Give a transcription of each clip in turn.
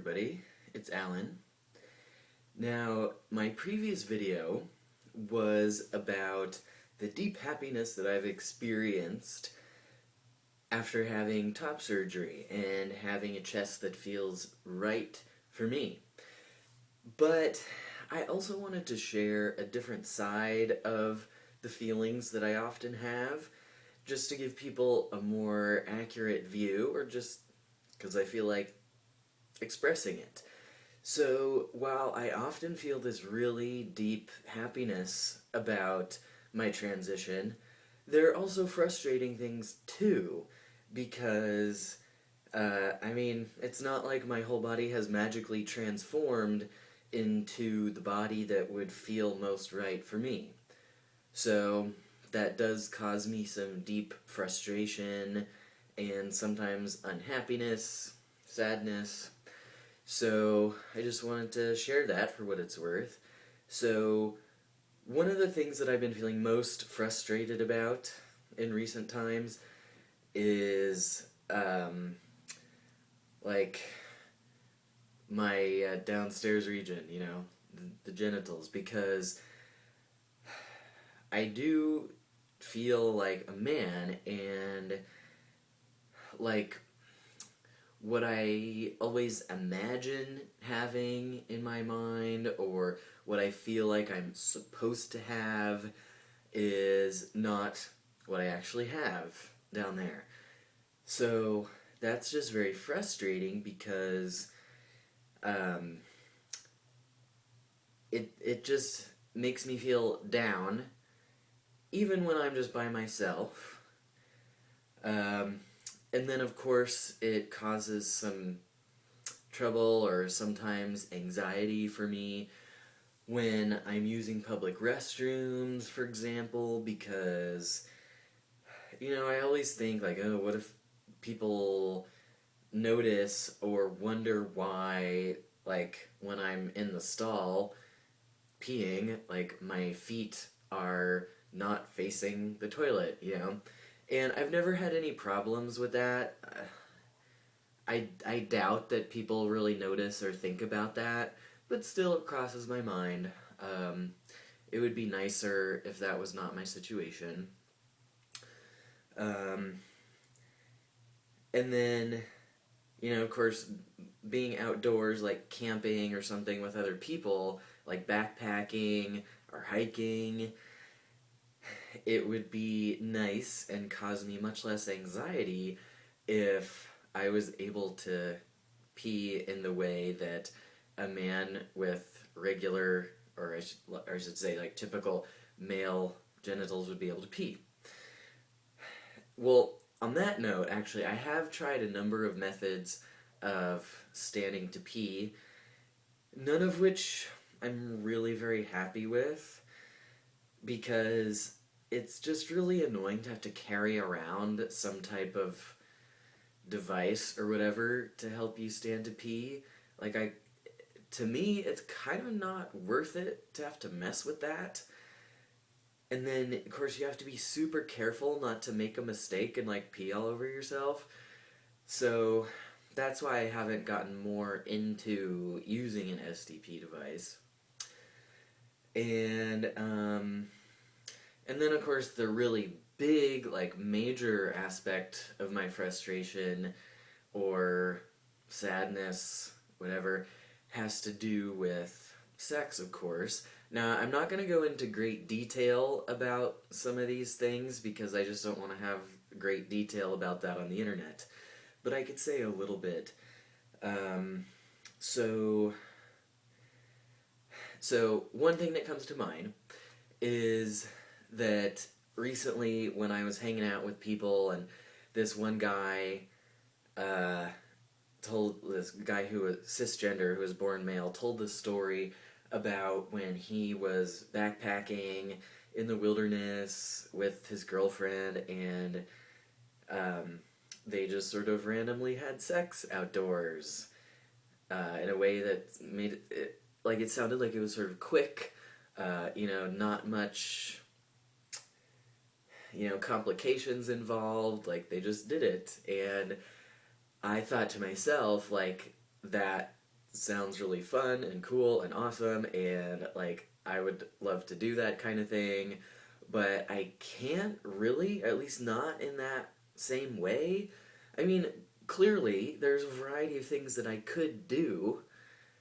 everybody, it's Alan. Now, my previous video was about the deep happiness that I've experienced after having top surgery and having a chest that feels right for me. But I also wanted to share a different side of the feelings that I often have, just to give people a more accurate view, or just because I feel like expressing it. So while I often feel this really deep happiness about my transition, there are also frustrating things too, because it's not like my whole body has magically transformed into the body that would feel most right for me. So that does cause me some deep frustration and sometimes unhappiness, sadness. So I just wanted to share that for what it's worth. So one of the things that I've been feeling most frustrated about in recent times is my downstairs region, the genitals, because I do feel like a man, and like what I always imagine having in my mind, or what I feel like I'm supposed to have, is not what I actually have down there. So that's just very frustrating because it just makes me feel down, even when I'm just by myself. And then, of course, it causes some trouble or sometimes anxiety for me when I'm using public restrooms, for example, because, I always think, like, oh, what if people notice or wonder why, like, when I'm in the stall peeing, like, my feet are not facing the toilet, And I've never had any problems with that. I doubt that people really notice or think about that, but still it crosses my mind. It would be nicer if that was not my situation. And then, of course, being outdoors, like camping or something with other people, like backpacking or hiking, it would be nice and cause me much less anxiety if I was able to pee in the way that a man with regular, or I should say, like, typical male genitals would be able to pee. Well, on that note, actually, I have tried a number of methods of standing to pee, none of which I'm really very happy with, because it's just really annoying to have to carry around some type of device or whatever to help you stand to pee. To me, it's kind of not worth it to have to mess with that. And then, of course, you have to be super careful not to make a mistake and, like, pee all over yourself. So that's why I haven't gotten more into using an STP device. And then, of course, the really big, like, major aspect of my frustration or sadness, whatever, has to do with sex, of course. Now, I'm not going to go into great detail about some of these things because I just don't want to have great detail about that on the internet. But I could say a little bit. So one thing that comes to mind is that recently when I was hanging out with people, and this one guy told, this guy who was cisgender, who was born male, told this story about when he was backpacking in the wilderness with his girlfriend, and they just sort of randomly had sex outdoors in a way that made it sounded like it was sort of quick, not much complications involved, they just did it. And I thought to myself, that sounds really fun and cool and awesome, and like I would love to do that kind of thing, but I can't really, at least not in that same way. I mean, clearly there's a variety of things that I could do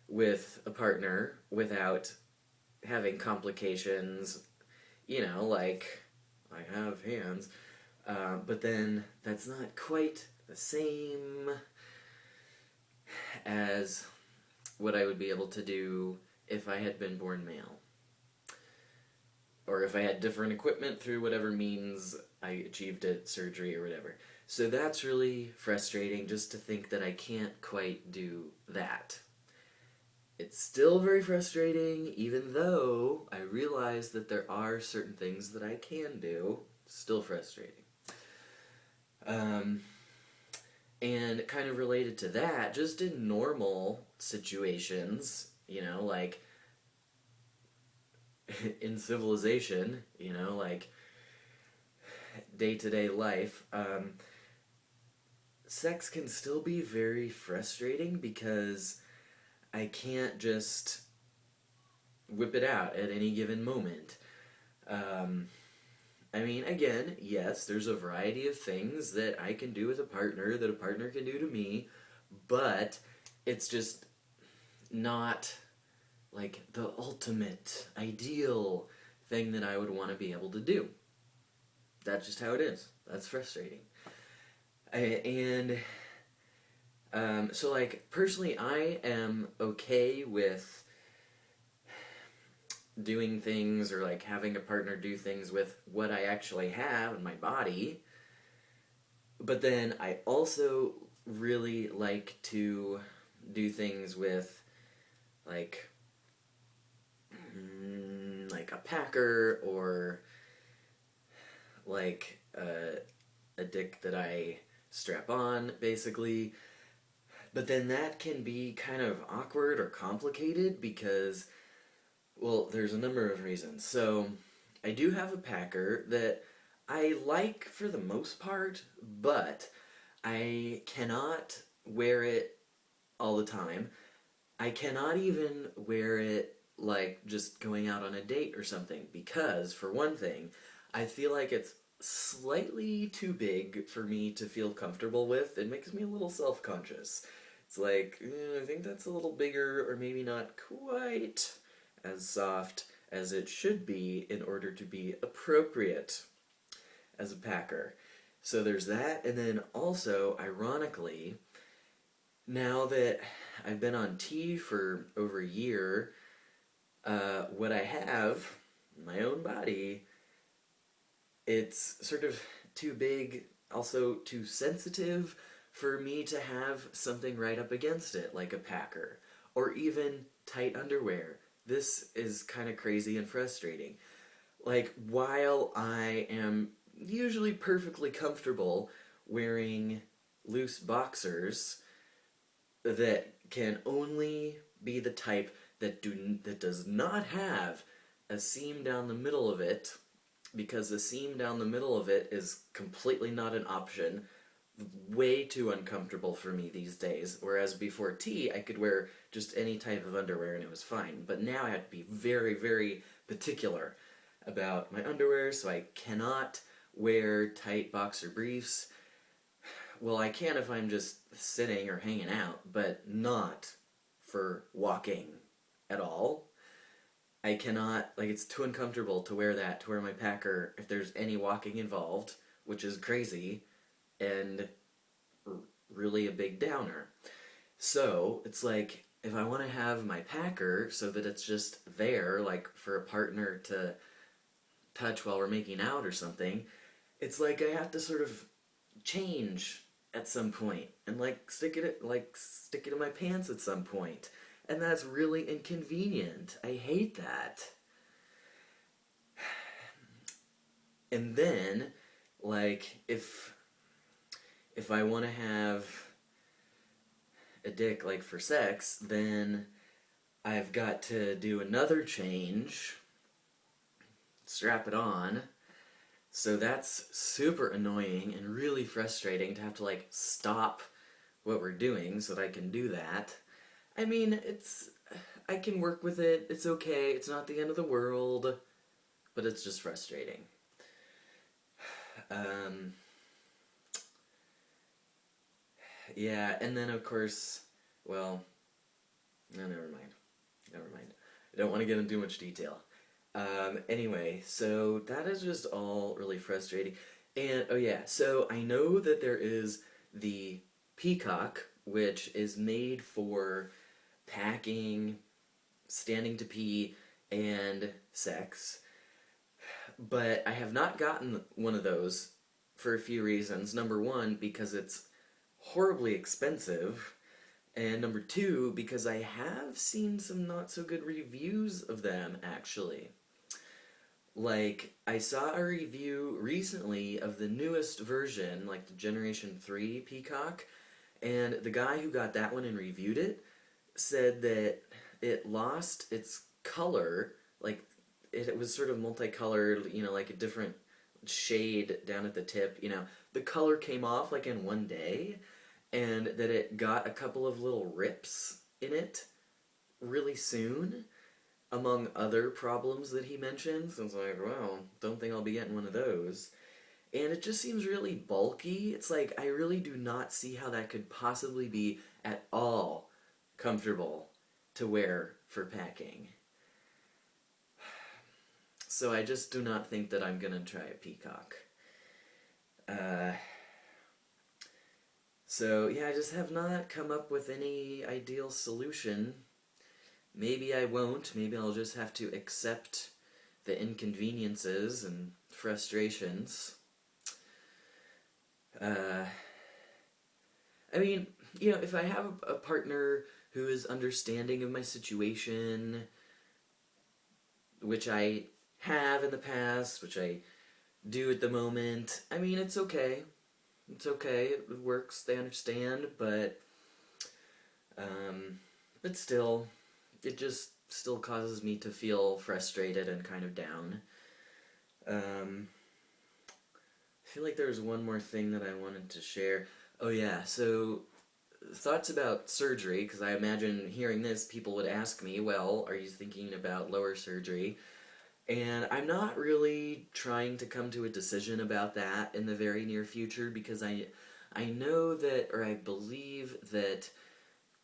with a partner without having complications, like I have hands, but then that's not quite the same as what I would be able to do if I had been born male. Or if I had different equipment through whatever means I achieved it, surgery or whatever. So that's really frustrating, just to think that I can't quite do that. It's still very frustrating, even though I realize that there are certain things that I can do. Still frustrating. And kind of related to that, just in normal situations, like in civilization, like day-to-day life, sex can still be very frustrating because I can't just whip it out at any given moment. I mean, again, yes, there's a variety of things that I can do with a partner that a partner can do to me, but it's just not like the ultimate, ideal thing that I would want to be able to do. That's just how it is. That's frustrating. So, like, personally, I am okay with doing things or, like, having a partner do things with what I actually have in my body. But then I also really like to do things with, like a packer or, like, a dick that I strap on, basically. But then that can be kind of awkward or complicated because, well, there's a number of reasons. So, I do have a packer that I like for the most part, but I cannot wear it all the time. I cannot even wear it like just going out on a date or something because, for one thing, I feel like it's slightly too big for me to feel comfortable with. It makes me a little self-conscious. It's like, I think that's a little bigger, or maybe not quite as soft as it should be in order to be appropriate as a packer. So there's that, and then also, ironically, now that I've been on T for over a year, what I have, my own body, it's sort of too big, also too sensitive for me to have something right up against it, like a packer, or even tight underwear. This is kind of crazy and frustrating. Like, while I am usually perfectly comfortable wearing loose boxers that can only be the type that does not have a seam down the middle of it, because the seam down the middle of it is completely not an option. Way too uncomfortable for me these days. Whereas before T, I could wear just any type of underwear and it was fine. But now I have to be very, very particular about my underwear, so I cannot wear tight boxer briefs. Well, I can if I'm just sitting or hanging out, but not for walking at all. I cannot, like, it's too uncomfortable to wear that, to wear my packer if there's any walking involved, which is crazy and really a big downer. So, it's like, if I want to have my packer so that it's just there, like for a partner to touch while we're making out or something, it's like I have to sort of change at some point and stick it in my pants at some point. And that's really inconvenient. I hate that. And then, like, if I want to have a dick, like, for sex, then I've got to do another change, strap it on. So that's super annoying and really frustrating to have to, like, stop what we're doing so that I can do that. I mean, I can work with it. It's okay. It's not the end of the world, but it's just frustrating. Um, yeah, and then of course, well, no, never mind. Never mind. I don't want to get into too much detail. Anyway, so that is just all really frustrating. And oh yeah, so I know that there is the Peacock, which is made for packing, standing to pee, and sex. But I have not gotten one of those for a few reasons. Number one, because it's horribly expensive. And number two, because I have seen some not so good reviews of them, actually. Like, I saw a review recently of the newest version, like the Generation 3 Peacock, and the guy who got that one and reviewed it said that it lost its color, like, it was sort of multicolored, like a different shade down at the tip, The color came off, like, in one day, and that it got a couple of little rips in it really soon, among other problems that he mentioned. So it's like, well, don't think I'll be getting one of those. And it just seems really bulky. It's like, I really do not see how that could possibly be at all comfortable to wear for packing. So I just do not think that I'm gonna try a Peacock. Uh, so yeah, I just have not come up with any ideal solution. Maybe I won't. Maybe I'll just have to accept the inconveniences and frustrations. Uh, I mean, if I have a partner who is understanding of my situation, which I have in the past, which I do at the moment, I mean, it's okay. It's okay. It works. They understand, but still, it just still causes me to feel frustrated and kind of down. I feel like there was one more thing that I wanted to share. Oh yeah, so thoughts about surgery, because I imagine hearing this, people would ask me, well, are you thinking about lower surgery? And I'm not really trying to come to a decision about that in the very near future, because I know that, or I believe that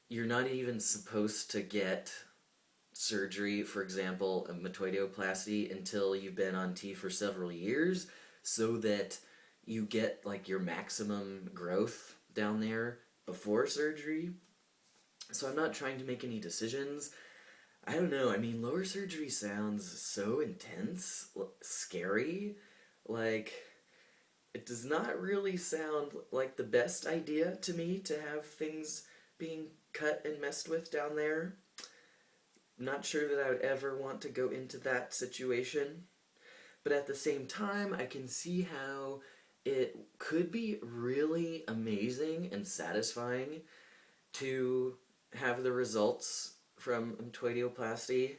you're not even supposed to get surgery, for example, a metoidioplasty, until you've been on T for several years, so that you get like your maximum growth down there before surgery. So I'm not trying to make any decisions. I don't know, I mean, lower surgery sounds so intense, scary. Like, it does not really sound like the best idea to me to have things being cut and messed with down there. Not sure that I would ever want to go into that situation. But at the same time, I can see how it could be really amazing and satisfying to have the results from metoidioplasty,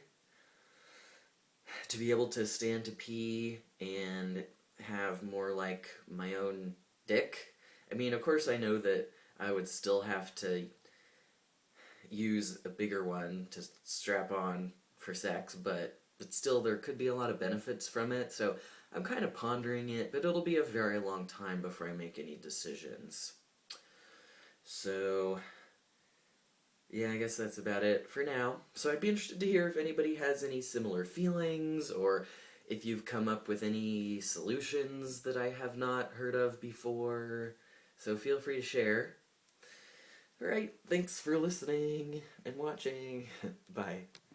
to be able to stand to pee and have more like my own dick. I mean, of course I know that I would still have to use a bigger one to strap on for sex, but still there could be a lot of benefits from it, so I'm kind of pondering it, but it'll be a very long time before I make any decisions. So, yeah, I guess that's about it for now. So I'd be interested to hear if anybody has any similar feelings, or if you've come up with any solutions that I have not heard of before. So feel free to share. Alright, thanks for listening and watching. Bye.